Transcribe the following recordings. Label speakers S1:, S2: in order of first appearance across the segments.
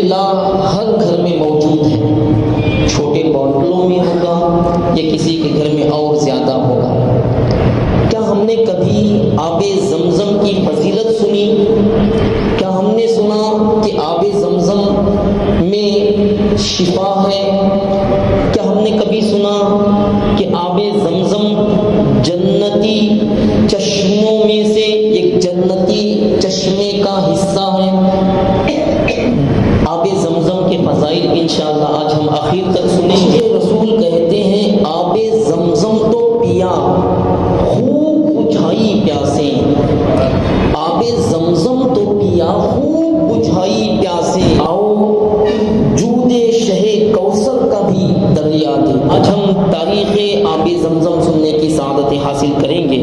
S1: الحمدللہ ہر گھر میں موجود ہے، چھوٹے بوتلوں میں ہوگا یا کسی کے گھر میں اور زیادہ ہوگا۔ کیا ہم نے کبھی آب زمزم کی فضیلت سنی؟ کیا ہم نے سنا کہ آب زمزم میں شفا ہے؟ کیا ہم نے کبھی سنا کہ آب زمزم جنتی چشموں میں سے ایک جنتی چشمے کا حصہ ہے؟ آب زمزم کے فضائل انشاءاللہ آج ہم آخر تک سنیں گے۔ رسول کہتے ہیں آب زمزم تو پیا خوب بجھائی پیاسے، آب زمزم تو پیا خوب بجھائی پیاسے، آؤ جود شہ کوثر کا بھی دریا دے۔ آج ہم تاریخ آب زمزم سننے کی سعادت حاصل کریں گے۔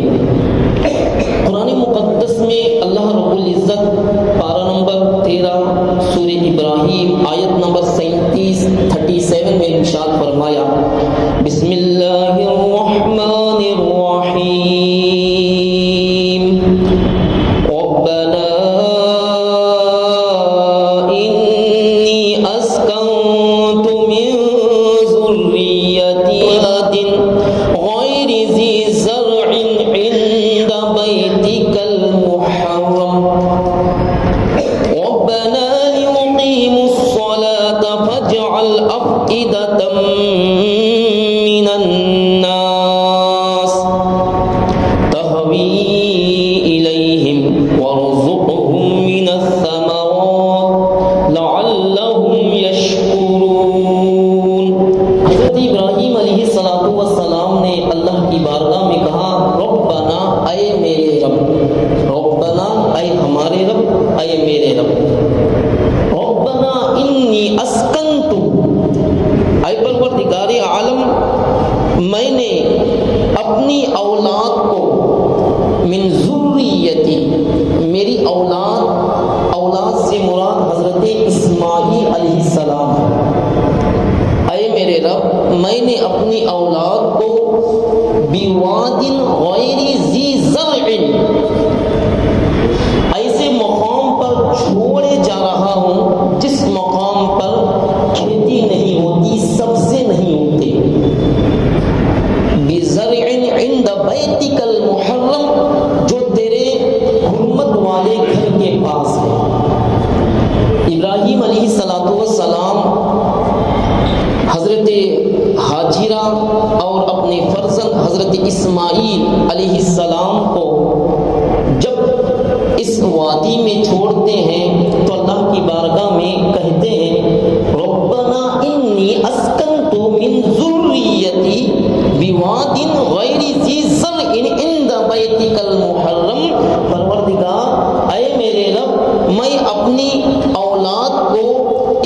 S1: قرآن مقدس میں اللہ رب العزت پارہ نمبر 13 سورہ ابراہیم آیت نمبر 37 میں ارشاد فرمایا، بسم اللہ الرحمن الرحیم، ربنا انی اسکنت من ذریتی واد غیر ذی زرع عند بیتک المحرم ربنا ليقيموا الصلاة فاجعل أفئدة من الناس تهوي إليهم وارزقهم من الثمرات لعلهم يشكرون۔ حضرت ابراہیم علیہ السلام نے اللہ کی بارگاہ میں کہا، ربنا اے میرے رب، ربنا اے ہمارے رب، اے میرے رب، ربنا انی اسکنت، اے پروردگار عالم میں نے اپنی اولاد کو، من ذریتی میری اولاد سے مراد حضرت اسماعیل علیہ السلام ہے، اے میرے رب میں نے اپنی اولاد کو بواد غیر ذی زرع ایسے مقام پر چھوڑے جا رہا ہوں جس مقام پر کھیتی نہیں ہوتی، سبزے نہیں ہوتے، بزرع عند بیتک المحرم جو تیرے حرمت والے گھر کے پاس ہے۔ ابراہیم علیہ السلام حضرت حاجرہ اور اپنے فرزند حضرت اسماعیل علیہ السلام کو جب اس وادی میں چھوڑتے ہیں تو اللہ کی بارگاہ میں کہتے ہیں، ربنا انی اسکنت من ذریتی بواد غیر ذی زرع عند بیتک المحرم، پروردگار اے میرے رب میں اپنی اولاد کو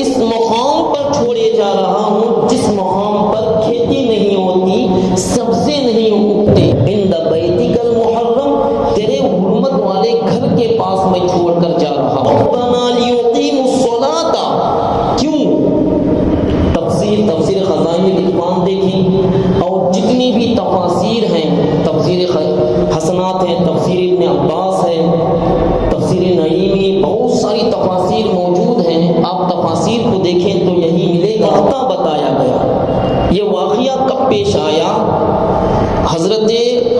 S1: اس مقام پر چھوڑے جا رہا ہوں جس مقام پر کھیتی نہیں ہوتی، سبزے نہیں اگتے، عند بیتک المحرم تیرے حرمت والے گھر کے پاس میں چھوڑ کر جا رہا ہوں۔ ربنا لیقیموا الصلاۃ، کیوں؟ تفسیر خزائن الاقوام دیکھیں اور جتنی بھی تفاسیر ہیں، تفسیر حسنات ہیں، تفسیر ابن عباس ہے، تفسیر نعیمی، بہت ساری تفاسیر موجود ہیں، آپ تفاسیر کو دیکھیں تو یہی ملے گا۔ بتایا گیا یہ واقعہ کب پیش آیا، حضرت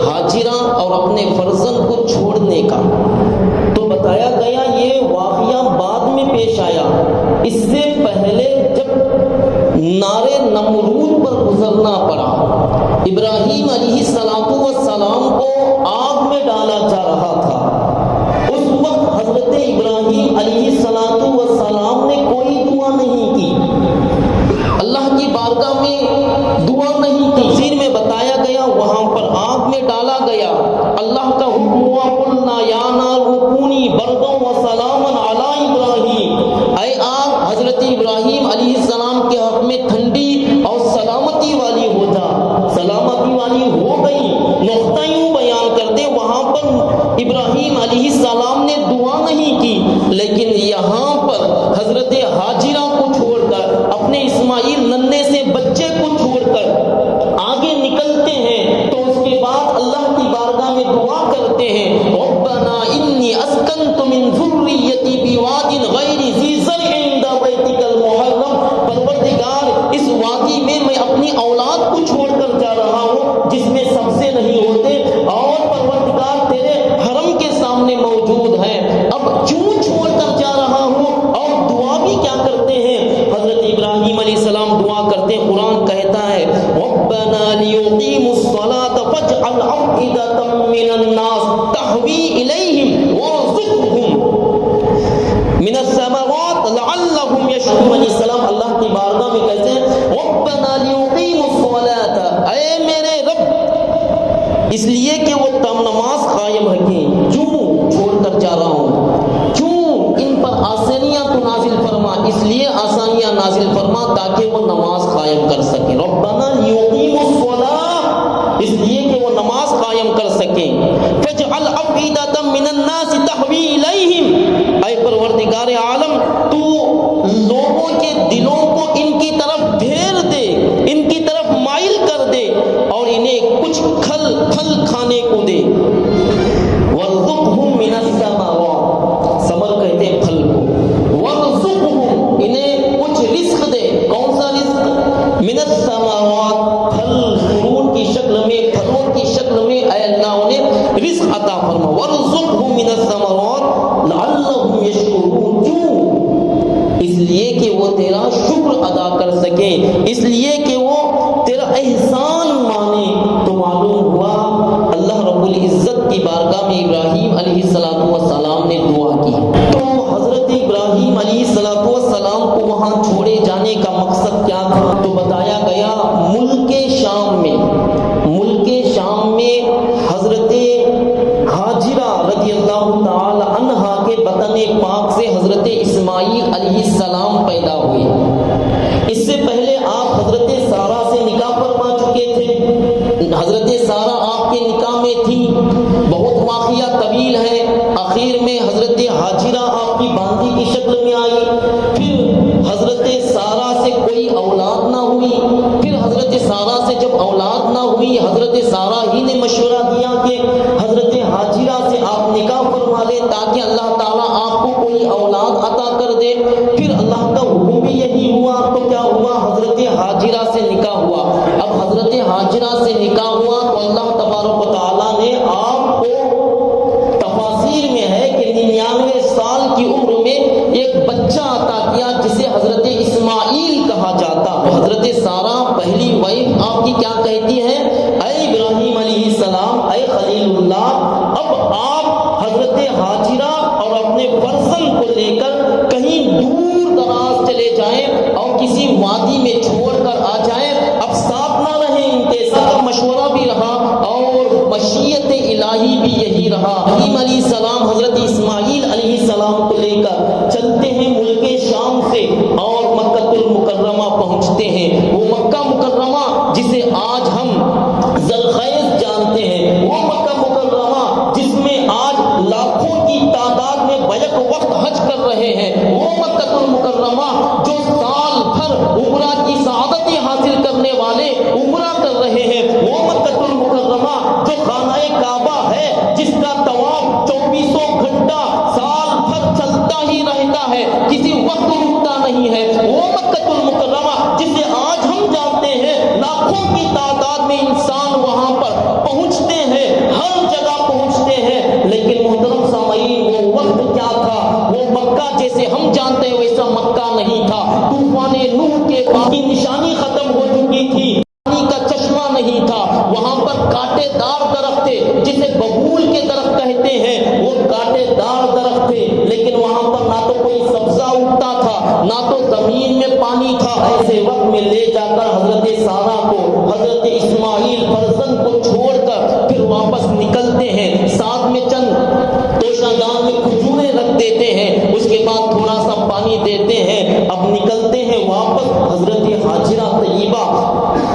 S1: حاجرہ اور اپنے فرزند کو چھوڑنے کا، تو بتایا گیا یہ واقعہ بعد میں پیش آیا۔ اس سے پہلے جب نارے نمرود پر گزرنا پڑا، ابراہیم علیہ السلام کو آگ میں ڈالا جا رہا تھا، اس وقت حضرت ابراہیم علیہ السلام نے کوئی دعا نہیں کی، اللہ کی بارگاہ میں دعا نہیں کی۔ تفسیر میں بتایا گیا وہاں پر آگ میں ڈالا گیا، اللہ کا حکم ہوا، قلنا یا نار کونی بردا وسلاما علی ابراہیم، اے آگ حضرت ابراہیم علیہ السلام کے حق میں ٹھنڈی اور سلامتی والی ہو جا، سلامتی والی ہو گئی۔ نقطہ یوں بیان کر دے، وہاں پر ابراہیم علیہ السلام نے دعا نہیں کی، لیکن یہاں پر حضرت حاجرہ کو چھوڑ کر، اپنے اسماعیل ننھے سے بچے کو چھوڑ کر آگے نکلتے ہیں تو اس کے بعد اللہ کی بارگاہ میں دعا کرتے ہیں، ربنا انی اسکنت من ذریتی بواد غیر ذی زرع عند بیتک لعلہم یشکرون علیہ السلام اللہ کی بارگاہ میں کہتے ہیں ربنا لیقیموا الصلاۃ، اے میرے رب اس لیے کہ وہ نماز قائم رکھیں، کیوں چھوڑ کر جا رہا ہوں، کیوں ان پر آسانیاں تو نازل فرما، اس لیے آسانیاں نازل فرما تاکہ وہ نماز قائم کر سکیں، ربنا لیقیموا الصلاۃ اس لیے کہ وہ نماز قائم کر سکیں، فاجعل افئدۃ من الناس تهوی الیہم، اے پروردگار عالم تو لوگوں کے دلوں کو ان کی طرف پھیر دے، ان کی طرف مائل کر دے اور انہیں کچھ پھل کھانے کو دے، وارزقہم من الثمرات، ثمر کہتے ہیں پھل کو، وارزقہم انہیں کچھ رزق دے، کون سا رزق؟ من الثمرات، پھل فروٹ کی شکل میں، پھلوں کی شکل میں اے اللہ انہیں رزق عطا فرما، وارزقہم من الثمرات لعلہم یشکرون، کیوں؟ اس لیے کہ وہ تیرا شکر ادا کر سکیں، اس لیے کہ وہ تیرا احسان مانے۔ تو معلوم ہوا اللہ رب العزت کی بارگاہ میں ابراہیم علیہ السلام نے دعا کی، تو حضرت ابراہیم علیہ السلام کو وہاں چھوڑے جانے کا مقصد کیا تھا؟ تو بتایا گیا ملک شام میں حضرت ہاجرہ رضی اللہ تعالی عنہا کے بطن پاک سے حضرت اسماعیل علیہ السلام پیدا ہوئے۔ اس سے پہلے آپ حضرت سارہ سے نکاح فرما چکے تھے، حضرت سارہ آپ کے نکاح میں تھی، بہت واقعہ طویل ہے، آخر میں حضرت ہاجرہ آپ کی باندھی کی شکل میں آئی، پھر حضرت سارہ سے کوئی اولاد نہ ہوئی، پھر حضرت سارہ سے جب اولاد نہ ہوئی حضرت سارہ ہی نے مشورہ دیا کہ حضرت ہاجرہ سے آپ نکاح فرما لیں تاکہ اللہ تعالیٰ آپ کو کوئی اولاد عطا کر دے، پھر اللہ کا حکم بھی یہی ہوا، تو کیا ہوا حضرت ہاجرہ سے نکاح ہوا۔ اب حضرت ہاجرہ سے نکاح ہوا تو اللہ تبارک و تعالیٰ نے آپ کو تفاسیر میں ہے کہ 99 سال کی عمر میں ایک بچہ عطا کیا جسے حضرت اسماعیل کہا جاتا۔ حضرت سارہ پہلی وائف آپ کی کیا کہتی ہے؟ اے ابراہیم علیہ السلام، اے خلیل اللہ، اب آپ حضرت ہاجرہ اور اپنے فرزند کو لے کر کہیں دور دراز چلے جائیں اور کسی وادی میں چھوڑ کر آ جائیں، اب ساتھ نہ رہیں ان کے ساتھ۔ مشورہ بھی رہا اور مشیت الہی بھی یہی رہا۔ ابراہیم علیہ السلام حضرت اسماعیل علیہ السلام کو لے کر چلتے ہیں ملک شام سے اور مکہ المکرمہ پہنچتے ہیں۔ وہ مکہ مکرمہ جسے آج ہم ذوالخیز جانتے ہیں، وہ مکہ مکرمہ جس میں آج لاکھوں کی تعداد میں بیک وقت حج کر رہے ہیں، وہ مکہ المکرمہ جو سال بھر عمرہ کی سعادتیں حاصل کرنے والے عمرہ کر رہے ہیں، وہ مکہ المکرمہ جو خانہ کعبہ ہے جس کا طواف 24 گھنٹہ سال بھر چلتا ہی رہتا ہے، کسی وقت رکتا نہیں ہے، وہ مکہ المکرمہ جسے آج ہم جانتے ہیں لاکھوں کی تعداد میں انسان وہاں پر پہنچتے ہیں، ہر جگہ پہنچتے ہیں، لیکن محترم سامعین وہ وقت کیا تھا؟ وہ مکہ جیسے ہم جانتے ہیں ویسا مکہ نہیں تھا۔ طوفان نوح کے بعد کی نشانی ختم ہو چکی تھی، پانی کا چشمہ نہیں تھا، وہاں پر کانٹے دار درخت تھے جسے ببول کے درخت کہتے ہیں، وہ کانٹے دار درخت تھے، لیکن وہاں پر نہ تو کوئی سبزہ اگتا تھا نہ تو زمین میں پانی تھا۔ ایسے وقت میں لے جا کر حضرت سارہ کو حضرت اسماعیل فرزند کو چھوڑ کر پھر واپس نکلتے ہیں، ساتھ میں چند توشہ دان میں کھجوریں رکھ دیتے ہیں، اس کے بعد تھوڑا سا پانی دیتے ہیں، اب نکلتے ہیں واپس۔ حضرت ہاجرہ طیبہ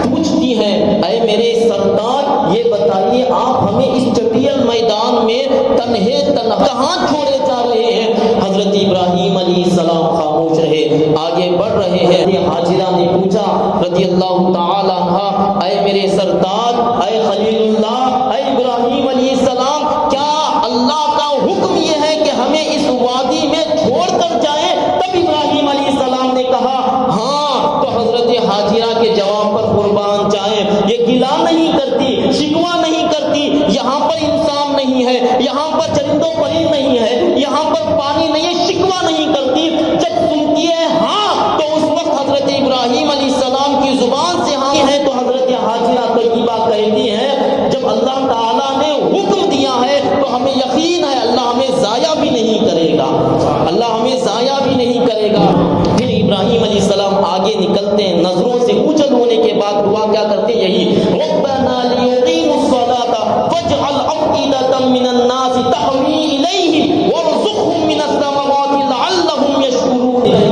S1: پوچھتی ہیں اے میرے سردار یہ بتائیے آپ ہمیں اس چٹیل میدان میں تنہے تنہا کہاں چھوڑے جا رہے ہیں؟ حضرت ابراہیم علیہ السلام خاموش رہے، آگے بڑھ رہے ہیں۔ ہاجرہ نے پوچھا رضی اللہ تعالی عنہ اے میرے سردار، اے خلیل اللہ، اے ابراہیم علیہ السلام، کیا اللہ کا حکم یہ ہے کہ ہمیں اس وادی میں چھوڑ کر جائیں؟ تب ابراہیم علیہ السلام نے کہا ہاں۔ تو حضرت ہاجرہ کے جواب پر قربان جائیں، یہ گلا نہیں کرتی، شکوہ نہیں کرتی، یہاں پر انسان نہیں ہے، یہاں پر چرندوں پرند نہیں ہے، یہاں پر پانی نہیں ہے، شکوہ نہیں کرتی۔ جب سنتی ہے ہاں تو اس وقت حضرت ابراہیم علیہ السلام کی زبان سے ہاں ہے تو حضرت ہاجرہ طیبہ کہتی ہیں جب اللہ تعالیٰ نے حکم دیا ہے تو ہمیں یقین ہے اللہ ہمیں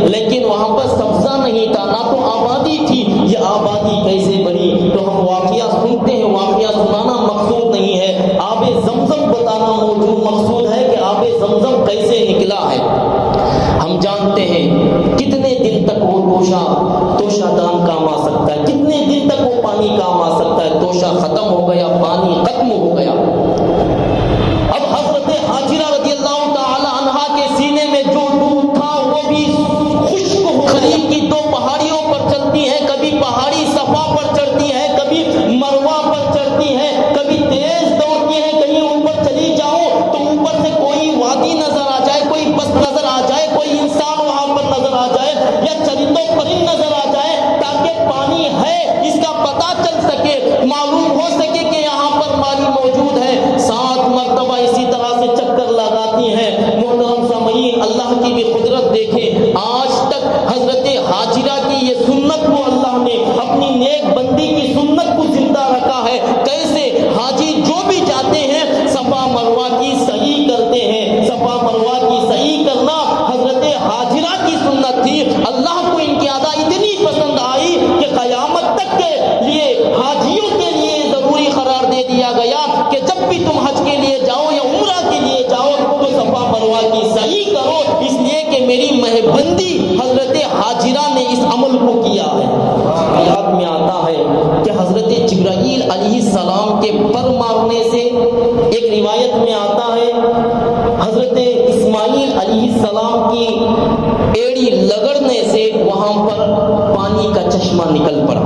S1: لیکن وہاں پر سبزہ نہیں تھا، نہ تو آبادی تھی، یہ آبادی کیسے بنی؟ تو ہم واقعہ سنتے ہیں، واقعہ سنانا مقصود نہیں ہے، آب زمزم بتانا موجود مقصود ہے کہ آب زمزم کیسے نکلا ہے۔ ہم جانتے ہیں کتنے دن تک وہ توشہ دان کام آ سکتا ہے، کتنے دن تک وہ پانی کام آ سکتا ہے۔ توشہ ختم ہو گیا، پانی ختم ہو گیا۔ اب حضرت حاجرہ رضی اللہ تعالی عنہا کے سینے میں جو دودھ تھا وہ بھی خشک ہو، قریب کی دو پہاڑیوں پر چلتی ہے، کبھی پہاڑی صفا پر چڑھتی ہے، کبھی مروہ پر چڑھتی ہے، کبھی تیز دوڑتی ہے، کہیں اوپر چلی جاؤ تو اوپر سے کوئی وادی نظر آ جائے، کوئی بس نظر آ جائے، کوئی انسان وہاں پر نظر آ جائے یا چرندوں پرند نظر آ جائے، تاکہ پانی ہے اس کا پتہ چل سکے، معلوم ہو سکے کہ یہاں پر پانی موجود ہے۔ 7 مرتبہ اسی طرح سے چکر لگاتی ہیں۔ محترم سامعین، اللہ کی بھی قدرت دیکھیں، آج تک حضرت حاجرہ کی یہ سنت کو اللہ نے اپنی نیک بندی کی سنت کو زندہ رکھا ہے۔ کیسے؟ حاجی جو بھی جاتے ہیں صفا مروہ کی سعی کرتے ہیں۔ صفا مروہ کی سعی کرنا حضرت حاجرہ کی سنت تھی۔ اللہ کو ان کی ادا اتنی پسند آئی کہ قیامت تک کے لیے حاجیوں کے لیے ضروری قرار دے دیا گیا کہ جب بھی تم حج کے لیے جاؤ یا عمرہ کے لیے جاؤ تو صفا مروہ کی سعی کرو، اس لیے کہ میری مہربندی حضرت حاجرہ نے اس عمل کو کیا ہے۔ یاد میں آتا ہے کہ حضرت جبرائیل علیہ السلام کے پر مارنے سے، ایک روایت میں آتا ہے حضرت اسماعیل علیہ السلام کی ایڑی لگڑنے سے وہاں پر پانی کا چشمہ نکل پڑا،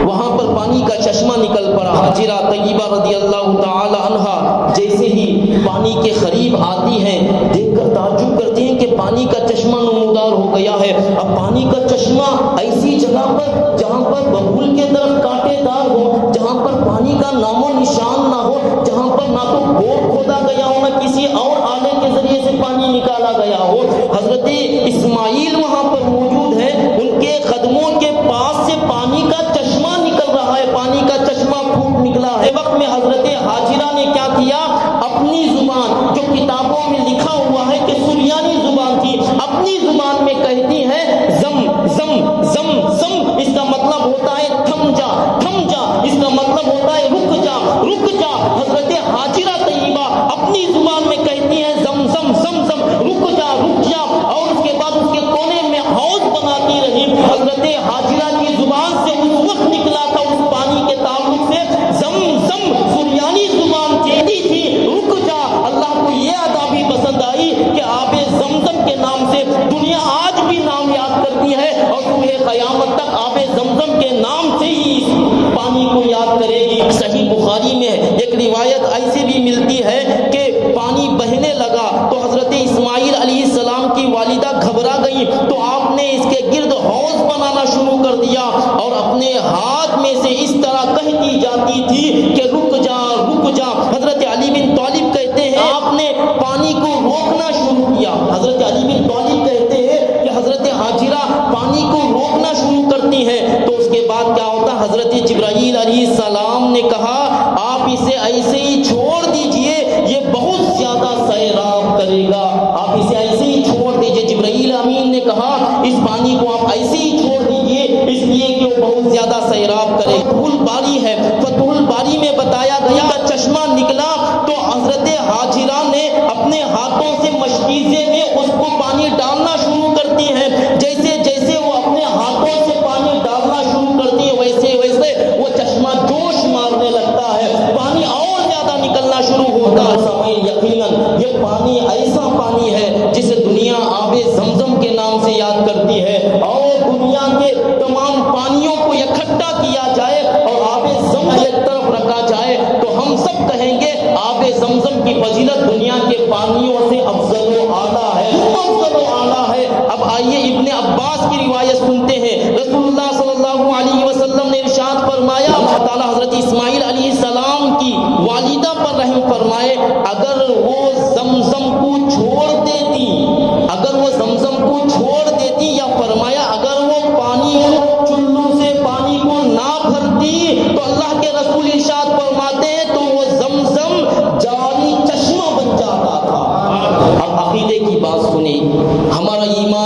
S1: وہاں پر پانی کا چشمہ نکل پڑا۔ حاجرہ طیبہ رضی اللہ تعالی عنہا جیسے ہی پانی کے قریب آتی ہیں، دیکھ کر تعجب کرتی ہیں کہ پانی کا چشمہ نمودار ہو گیا ہے۔ اب پانی کا چشمہ ایسی جگہ پر جہاں پر ببول کے درخت کانٹے دار ہو، جہاں پر پانی کا نام و نشان نہ ہو، جہاں پر نہ تو بور کھودا گیا ہو، نہ کسی اور آلے کے ذریعے سے پانی نکالا گیا ہو۔ حضرت اسماعیل وہاں پر موجود ہے، ان کے قدموں کے پاس سے پانی کا چشمہ نکل رہا ہے، پانی کا چشمہ پھوٹ نکلا ہے۔ وقت میں حضرت حاجرہ نے کیا کیا؟ اپنی زبان، جو کتابوں میں لکھا ہوا ہے کہ سریانی زبان تھی، اپنی زبان میں کہتی ہیں زم زم زم زم، اس کا مطلب ہوتا ہے تھم جا تھم جا، اس کا مطلب ہوتا ہے رک جا رک جا۔ حضرت حاجرہ طیبہ اپنی زبان میں کہتی ہیں زم زم زم زم، رک جا رک جا، اور اس کے بعد اس کے کونے میں حوض بناتی رہی۔ حضرت حاجرہ کی زبان سے اس وقت نکلا تھا اس پانی کے تعلق سے زم زم، سریانی زبان کہتی تھی رک جا۔ اللہ کو یہ ادا بھی پسند آئی کہ آب زمزم کے نام سے دنیا آج بھی نام یاد کرتی ہے، اور صبح قیامت تک آب زمزم کے نام سے ہی اس پانی کو یاد کرے گی۔ صحیح بخاری میں ایک روایت ایسے بھی ملتی ہے کہ پانی بہنے لگا تو حضرت اسماعیل علیہ السلام کی والدہ گھبرا گئی، تو آپ نے اس کے گرد حوض بنانا شروع کر دیا، اور اپنے ہاتھ میں سے اس طرح کہتی جاتی تھی کہ رک جا رک جا۔ حضرت علی بن طالب کہتے ہیں آپ نے پانی کو روکنا شروع کیا۔ حضرت علی بن طالب کہتے ہیں کہ حضرت حاجرہ پانی کو روکنا شروع کرتی ہیں، تو اس کے بعد کیا ہوتا؟ حضرت جبرائیل علیہ السلام نے کہا آپ اسے ایسے ہی چھوڑ دیجئے، یہ بہت زیادہ سیراب کرے گا، آپ اسے ایسے ہی چھوڑ دیجئے۔ جبرائیل امین نے کہا اس پانی کو آپ ایسے ہی چھوڑ دیجئے، اس لیے کہ وہ بہت زیادہ سیراب کرے۔ فتح الباری ہے، فتح الباری میں بتایا گیا چشمہ نکلا تو حضرت حاجرہ نے اپنے ہاتھوں سے مشکیزے میں اس کو پانی ڈالنا شروع کرتی ہیں۔ جیسے جیسے وہ اپنے ہاتھوں سے پانی ڈالنا شروع کرتی ہے ویسے ویسے وہ چشمہ جوش مارنے لگتا ہے، پانی اور زیادہ نکلنا شروع ہوتا ہے۔ سامعین، یقیناً یہ پانی ایسا پانی ہے جسے دنیا آب زمزم کے نام سے یاد کرتی ہے، اور دنیا کے تمام پانیوں کو اکٹھا کیا جائے اور آب زمزم ایک طرف رکھا جائے تو ہم سب کہیں گے آب زمزم کی فضیلت دنیا کے پانیوں سے افضل و اعلیٰ ہے، افضل و اعلیٰ ہے۔ اب آئیے ابن عباس کی روایت سنتے ہیں۔ رسول اللہ صلی اللہ علیہ وسلم نے ارشاد فرمایا، اللہ تعالیٰ حضرت اسماعیل علیہ السلام کی والدہ پر رحم فرمائے، اگر وہ زمزم کو چھوڑ دیتی، اگر وہ زمزم کو چھوڑ دیتی، یا فرمایا اگر وہ پانی چلو سے پانی کو نہ بھرتی، تو اللہ کے رسول ارشاد فرماتے ہیں تو وہ زمزم جاری چشمہ بن جاتا تھا۔ اب عقیدے کی بات سنیں، ہمارا ایمان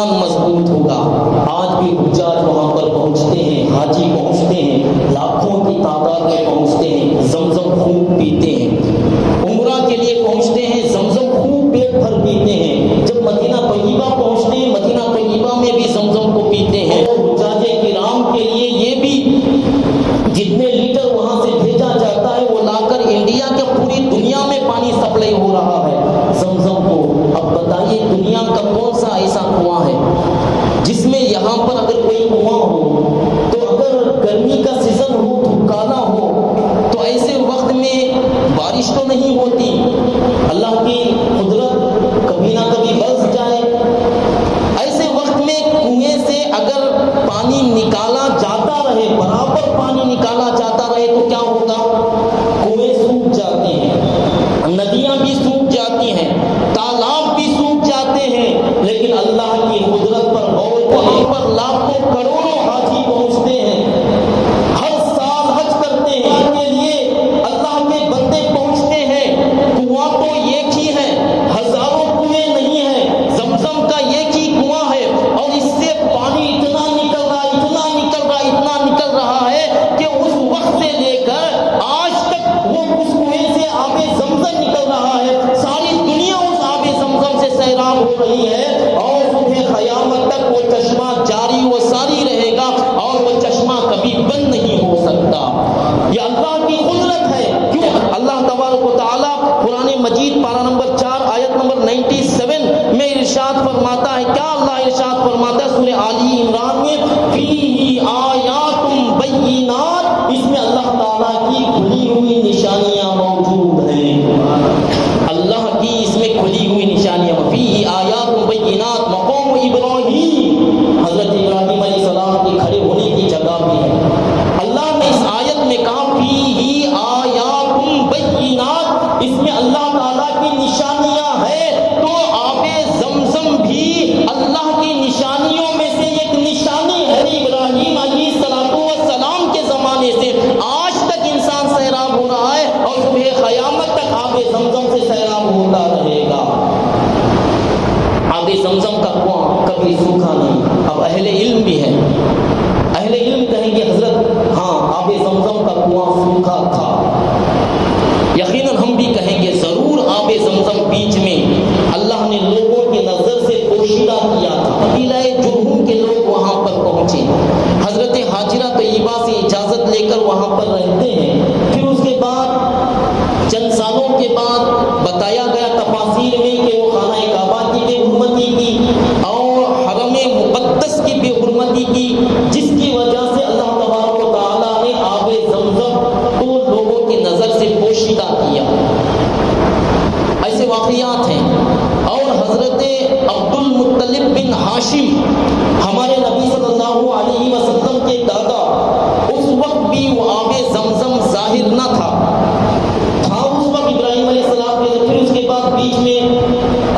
S1: وہاں پر اگر کوئی کنواں ہو تو اگر گرمی کا سیزن ہو تو کالا ہو تو ایسے وقت میں بارش تو نہیں ہوتی، اللہ کی قدرت کبھی نہ کبھی برس جائے، ایسے وقت میں کنویں سے اگر پانی نکالا جاتا رہے، برابر پانی نکالا جاتا رہے تو کیا ہوگا؟ کنویں سوکھ جاتے ہیں، ندیاں بھی سوکھ جاتی ہیں، تالاب بھی سوکھ جاتے ہیں، لیکن اللہ کی قدرت پر غور وہاں پر لاکھوں کروڑوں حاجی پہنچتے ہیں، ہر سال حج کرتے ہیں، اللہ کے لیے اللہ کے بندے پہنچتے ہیں۔ کنواں تو ایک ہی ہے، ہزاروں کنویں نہیں ہیں، زمزم کا ایک ہی کنواں ہے، اور اس سے پانی اتنا نکل رہا ہے، اتنا نکل رہا ہے، اتنا نکل رہا ہے کہ اس وقت سے لے کر آج تک وہ اس کنویں سے آب زمزم نکل رہا ہے، ساری دنیا اس آب زمزم سے سیراب ہو رہی ہے، اور صبح قیامت تک وہ چشمہ جاری و ساری رہے گا، اور وہ چشمہ کبھی بند نہیں ہو سکتا۔ یہ اللہ کی قدرت ہے۔ کیوں؟ اللہ تبارک و تعالیٰ قرآن مجید پارہ نمبر 4 آیت نمبر 97 میں ارشاد فرماتا ہے، کیا اللہ ارشاد فرماتا ہے سورہ آل عمران میں، فیہ آیات بینات، اس میں اللہ تعالیٰ کی کھلی ہوئی نشانیاں موجود ہیں، اللہ کی اس میں کھلی ہوئی نشانیاں، فیہ آیات بینات مقام ابراہیم، حضرت ابراہیم علیہ السلام کے کھڑے ہونے کی جگہ بھی ہے۔ اللہ نے اس آیت میں کہا فیہ آیات بینات، اس میں اللہ تعالیٰ کی نشانیاں ہیں، تو آب زمزم بھی اللہ کی نشانیوں میں سے ایک نشانی ہے۔ ابراہیم علیہ السلام کے زمانے سے آج تک انسان سیراب ہو رہا ہے، اور صبح قیامت تک آب زمزم سے سیراب ہوتا رہے گا۔ آب زمزم کا کنواں کبھی سوکھا نہیں۔ اب اہل علم بھی ہے، اہل علم کہیں گے حضرت ہاں آب زمزم کا کنواں سوکھا تھا، یقیناً ہم بھی کہیں گے ضرور آب زمزم بیچ میں اللہ نے لوگوں کی نظر سے پوشیدہ کیا تھا۔ قبیلہ جرہم کے لوگ وہاں پر پہنچے، حضرت حاجرہ طیبہ سے اجازت لے کر وہاں پر رہتے ہیں، پھر اس کے بعد چند سالوں کے بعد بتایا گیا تفاسیر میں کہ وہ خانہ کعبہ کی بے حرمتی کی اور حرم مقدس کی بے حرمتی کی، جس کی وجہ سے اللہ تبارک و تعالیٰ نے آب زمزم کو لوگوں کی نظر سے پوشیدہ کیا۔ ایسے واقعات ہیں۔ اور حضرت عبد المطلب بن ہاشم ہمارے نبی صلی اللہ علیہ وسلم کے دادا، اس وقت بھی وہ آب زمزم ظاہر نہ تھا اس وقت ابراہیم علیہ السلام کے، پھر اس کے بعد بیچ میں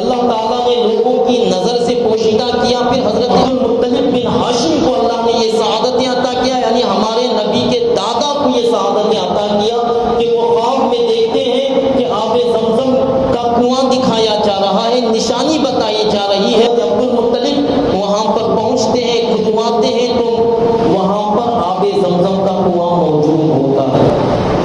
S1: اللہ تعالیٰ نے لوگوں کی نظر سے پوشیدہ کیا، پھر حضرت المطلب بن ہاشم کو اللہ نے یہ سعادتیں عطا کیا، یعنی ہمارے نبی کے دادا کو یہ سعادتیں عطا کیا کہ وہ خواب میں دیکھتے ہیں کہ آب زمزم کا کنواں دکھایا جا رہا ہے، نشانی بتائی جا رہی ہے۔ عبد المطلب وہاں پر پہنچتے ہیں، کھدواتے ہیں تو وہاں پر آب زمزم کا کنواں موجود ہوتا ہے۔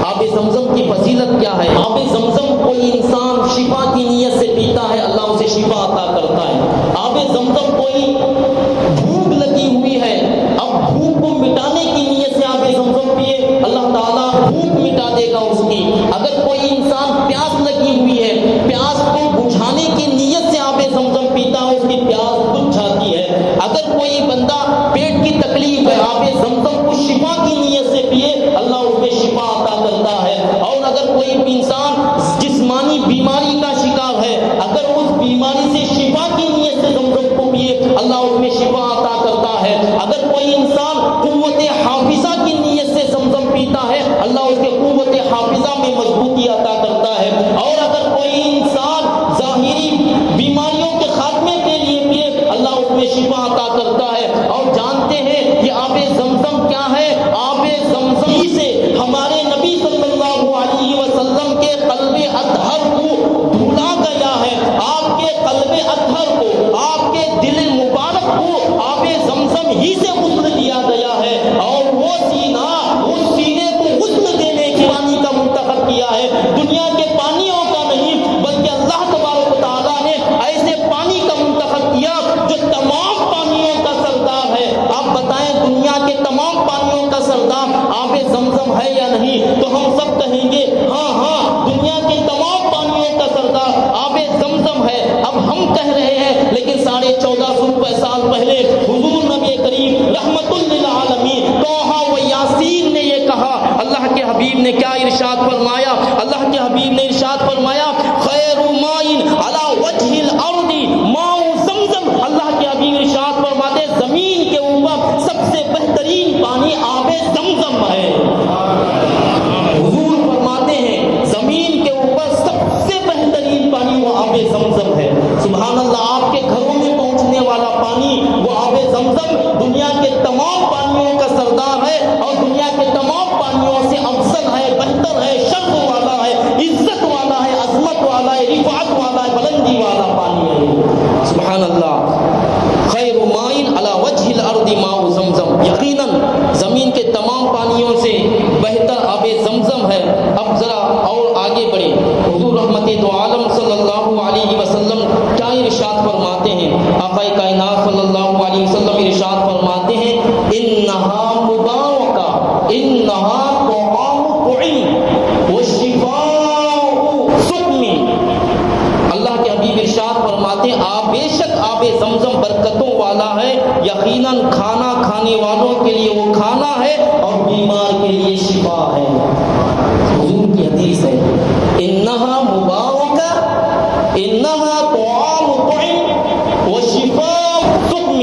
S1: آب زمزم کی فضیلت کیا ہے؟ آب زمزم کوئی انسان شفا کی نیت سے پیتا ہے، اللہ اسے شفا عطا کرتا ہے۔ آب زمزم کوئی بھوک لگی ہوئی ہے، اب بھوک کو مٹانے کی نیت سے آب زمزم پیے، اللہ تعالیٰ بھوک مٹا دے گا اس کی۔ اگر کوئی انسان پیاس لگی ہوئی ہے، پیاس کو بجھانے کی نیت سے آب زمزم پیتا ہے، اس کی پیاس بجھ جاتی ہے۔ اگر کوئی بندہ پیٹ کی تکلیف ہے، آب زمزم کو شفا کی نیت سے پیے، اللہ اس میں شفا عطا کرتا ہے۔ اور اگر کوئی انسان جسمانی بیماری کا شکار ہے، اگر اس بیماری سے شفا کی نیت سے زمزم کو پیے، اللہ اس میں شفا عطا کرتا ہے۔ اگر کوئی انسان قوت حافظہ کی نیت سے زمزم پیتا ہے، اللہ اس کے قوت حافظہ میں مضبوطی عطا کرتا ہے۔ اور اگر کوئی انسان ظاہری بیماریوں کے خاتمے کے لیے پیے، اللہ اس میں شفا عطا کرتا ہے۔ اور جانتے ہیں یہ آب زمزم کیا ہے؟ آب زمزم ہی سے ہمارے نبی صلی اللہ علیہ وسلم کے قلب اطہر کو دھلا گیا ہے، آپ کے قلب اطہر کو، آپ کے دل مبارک کو آب زمزم ہی سے غسل دیا گیا ہے، اور وہ سینہ، اس سینے کو غسل دینے کے پانی کا منتخب کیا ہے، دنیا کے پانیوں کا نہیں، بلکہ اللہ تبارک و تعالیٰ نے ایسے پانی کا منتخب کیا جو تمام پانیوں کا سردار ہے۔ آپ بتائیں دنیا کے تمام پانیوں کا زمزم دنیا کے تمام پانیوں کا سردار ہے اور دنیا کے تمام پانیوں سے افضل ہے، بہتر ہے، شرف والا ہے، عزت والا ہے، عظمت والا ہے، رفعت والا ہے، بلندی والا پانی ہے۔ سبحان اللہ۔ خیر مائن علی وجہ الارض ماء زمزم، یقیناً زمین کے تمام پانیوں سے بہتر آب زمزم ہے۔ اب ذرا اور آگے بڑھیں، حضور رحمت دو عالم صلی اللہ علیہ وسلم کیا ارشاد فرماتے ہیں؟ آقا کائنات صلی اللہ علیہ وسلم ارشاد فرماتے ہیں انہا مبارکہ، انہا طعام طعیم وشفاء سقم۔ اللہ کے حبیب ارشاد فرماتے ہیں بے شک آب زمزم برکتوں والا ہے، یقیناً کھانا کھانے والوں کے لیے وہ کھانا ہے اور بیمار کے لیے شفا ہے۔ حضور کی حدیث ہے انہا مبارکہ، انہا طعام طعیم وشفاء سقم۔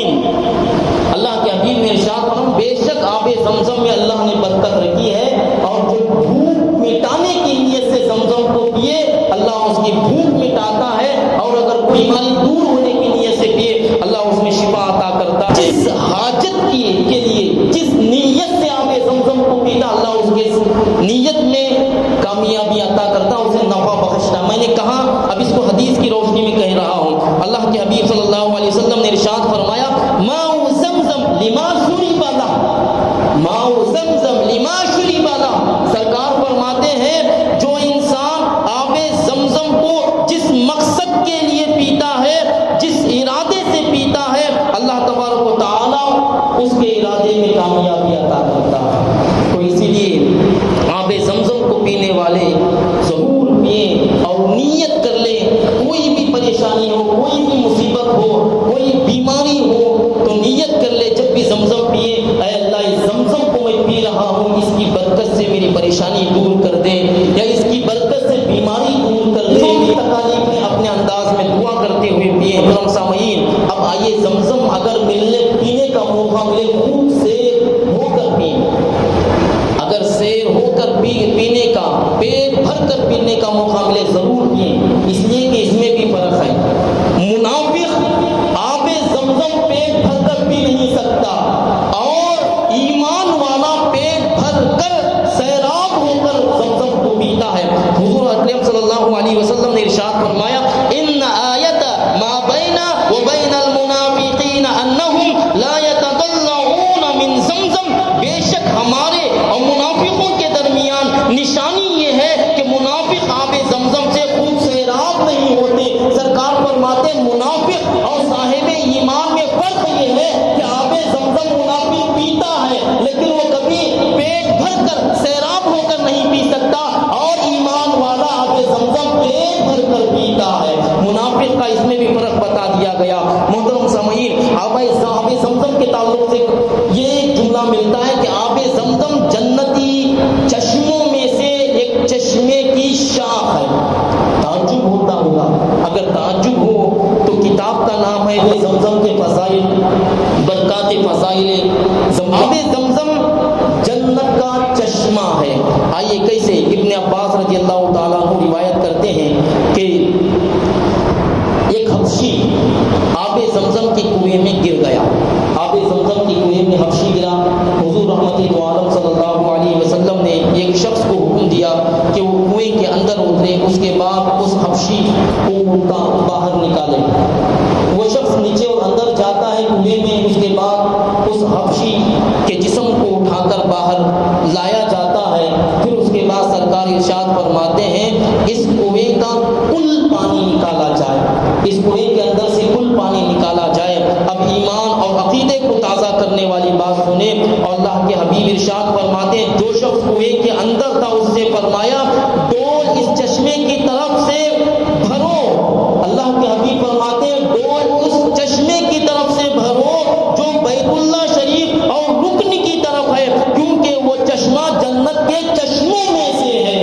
S1: اللہ کے حبیب نے ارشاد فرمایا بے شک آب زمزم میں اللہ نے برکت رکھی ہے، اور جو بھوک مٹانے کی نیت سے زمزم کو پیے اللہ اس کی بھوک مٹاتا ہے، اور اگر کوئی بیماری دور ہونے کی نیت سے پیے اللہ اس میں شفا عطا کرتا ہے۔ جس حاجت کے لیے جس نیت سے آب زمزم کو پیتا اللہ اس کے نیت میں کامیابی عطا کرتا، اسے نفع بخشتا۔ میں نے کہا اب اس کو حدیث کی روشنی میں کہہ رہا ہوں، اللہ کے حبیب صلی اللہ علیہ وسلم نے ارشاد فرمایا ماء زمزم لما شرب لہ، ماء زمزم لما شرب لہ۔ سرکار فرماتے ہیں جو انسان آب زمزم کو جس مقصد کے لیے پیتا ہے، جس ارادے سے پیتا ہے، اللہ تبارک و تعالی اس کے ارادے میں کامیابی عطا کرتا ہے۔ تو اسی لیے آب زمزم کو پینے والے ضرور پئیں اور نیت کر لیں، کوئی بھی پریشانی ہو، کوئی بھی مصیبت ہو، کوئی بیماری ہو تو نیت کر لے جب بھی زمزم پیے اے اللہ اس زمزم کو میں پی رہا ہوں، اس کی برکت سے میری پریشانی دور کر دے، یا اس کی برکت سے بیماری دور کر دے۔ تکالیف میں اپنے انداز میں دعا کرتے ہوئے پیے۔ محترم سامعین، اب آئیے زمزم اگر ملنے پینے کا موقع ملے خوب سے ہو کر پئیں، اگر سیر ہو کر پینے کا، پیٹ بھر کر پینے کا موقع ملے ضرور پئیں، اس لیے کہ اس میں بھی فرق ہے۔ منافق آب زمزم پیٹ بھر کر پی نہیں سکتا، اور ایمان والا پیٹ بھر کر سیراب ہو کر زمزم کو پیتا ہے۔ حضور اکرم صلی اللہ علیہ وسلم نے ارشاد فرمایا ان آیت ما بین وبین المنافقین انہم لا یتضلعون من زمزم، بے شک ہمارے اور منافقوں کے درمیان نشانی یہ ہے کہ منافق آب زمزم سے خوب سیراب نہیں ہوتے۔ سرکار فرماتے منافق اور صاحب ایمان میں فرق یہ ہے کہ آب زمزم منافق پیتا ہے لیکن وہ کبھی پیٹ بھر کر سیراب ہو کر نہیں پی سکتا، اور ایمان والا آب زمزم پیٹ بھر کر پیتا ہے۔ منافق کا اس میں بھی فرق بتا دیا گیا۔ محترم سامعین، آب زمزم کے تعلق سے یہ ایک جملہ ملتا ہے کہ آب زمزم جنتی چشموں میں سے ایک چشمے کی شاخ ہے۔ تعجب ہوتا ہوگا، اگر تعجب ہو تو کتاب کا نام ہے زمزم کے فضائل، برکات فضائل زمزم۔ آب زمزم جنت کا چشمہ ہے۔ آئیے کیسے؟ ابن عباس رضی اللہ تعالیٰ عنہ روایت کرتے ہیں کہ ایک حبشی آب زمزم کے کنویں میں گر گیا۔ آب زمزم کے کنویں میں حبشی گرا۔ حضور رحمت عالم صلی اللہ علیہ وسلم نے ایک شخص کو حکم دیا کہ وہ کنویں کے اندر اترے، اس کے بعد اس حبشی کو باہر نکالے۔ وہ شخص نیچے اور اندر جاتا ہے کنویں میں، اس کے بعد اس حبشی کے جسم کو اٹھا کر باہر لایا جاتا ہے۔ پھر اس کے بعد سرکار ارشاد فرماتے ہیں اس کنویں کا کل پانی نکالا جائے، اس کنویں کے اندر سے کل پانی نکالا جائے۔ اب ایمان اور عقیدے کو تازہ کرنے والی بات سنیں، اور اللہ کے حبیب ارشاد فرماتے ہیں جو شخص کنویں کے اندر تھا اس سے فرمایا ڈول اس چشمے کی طرف سے بھرو۔ اللہ کے حبیب فرماتے ہیں ڈول اس چشمے کی طرف سے بھرو جو بیت اللہ شریف اور رکن کی طرف ہے، کیونکہ وہ چشمہ جنت کے چشموں میں سے ہے۔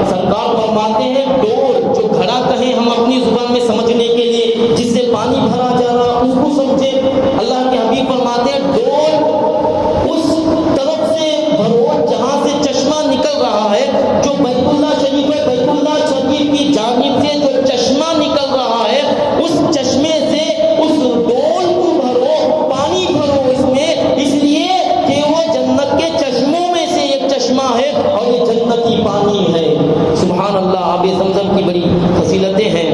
S1: سرکار فرماتے ہیں ڈول، جو گھڑا کہیں ہم اپنی زبان میں سمجھنے کے لیے جس سے پانی بھرا جا رہا اس کو سمجھے، اللہ کے حبیب فرماتے ہیں ڈول اس طرف سے بھرو جہاں سے چشمہ نکل رہا ہے، جو بیت اللہ شریف پانی ہے. سبحان اللہ. آب زمزم کی بڑی فضیلتیں ہیں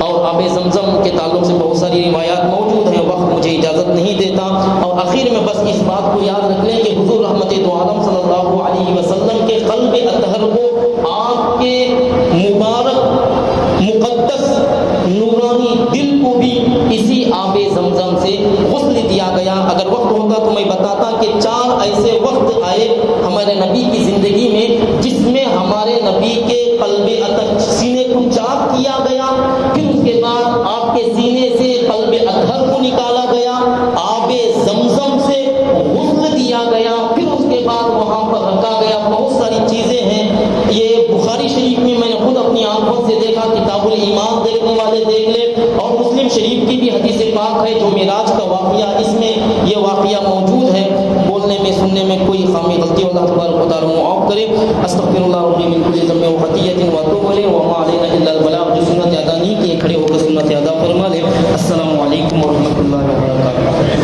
S1: اور آب زمزم کے تعلق سے بہت ساری روایات موجود ہیں. وقت مجھے اجازت نہیں دیتا. اور آخر میں بس اس بات کو یاد رکھ لیں کہ حضور رحمت دو عالم صلی اللہ علیہ وسلم کے قلب اطہر کو آپ کے مبارک مقدس نورانی دل کو بھی اسی آب زمزم سے غسل دیا گیا. اگر وقت ہوتا تو میں بتاتا کہ 4 ایسے وقت آئے ہمارے نبی کی زندگی میں جس میں ہمارے نبی کے قلب اطہر سینے کو چاک کیا گیا. پھر اس کے بعد آپ کے سینے سے قلب اطہر کو نکالا گیا, آب زمزم سے غسل دیا گیا, پھر اس کے بعد وہاں پر رکھا گیا. بہت ساری چیزیں ہیں. یہ بخاری شریف میں نے خود اپنی آنکھوں سے دیکھا. کتاب الایمان دیکھنے والے دیکھ لے. اور مسلم شریف کی بھی حدیث پاک ہے جو معراج کا واقعہ, اس میں یہ واقعہ موجود ہے. بولنے میں سننے میں کوئی خامی غلطی اللہ تبارک و تعالی معاف کرے. استغفر اللہ ربی من کل ذنب و خطیۃ و اتوب الیہ وما علینا الا البلاغ. جو سنت ادا نہیں کی کھڑے ہو کر سنت ادا فرما لے. السلام علیکم ورحمۃ اللہ وبرکاتہ.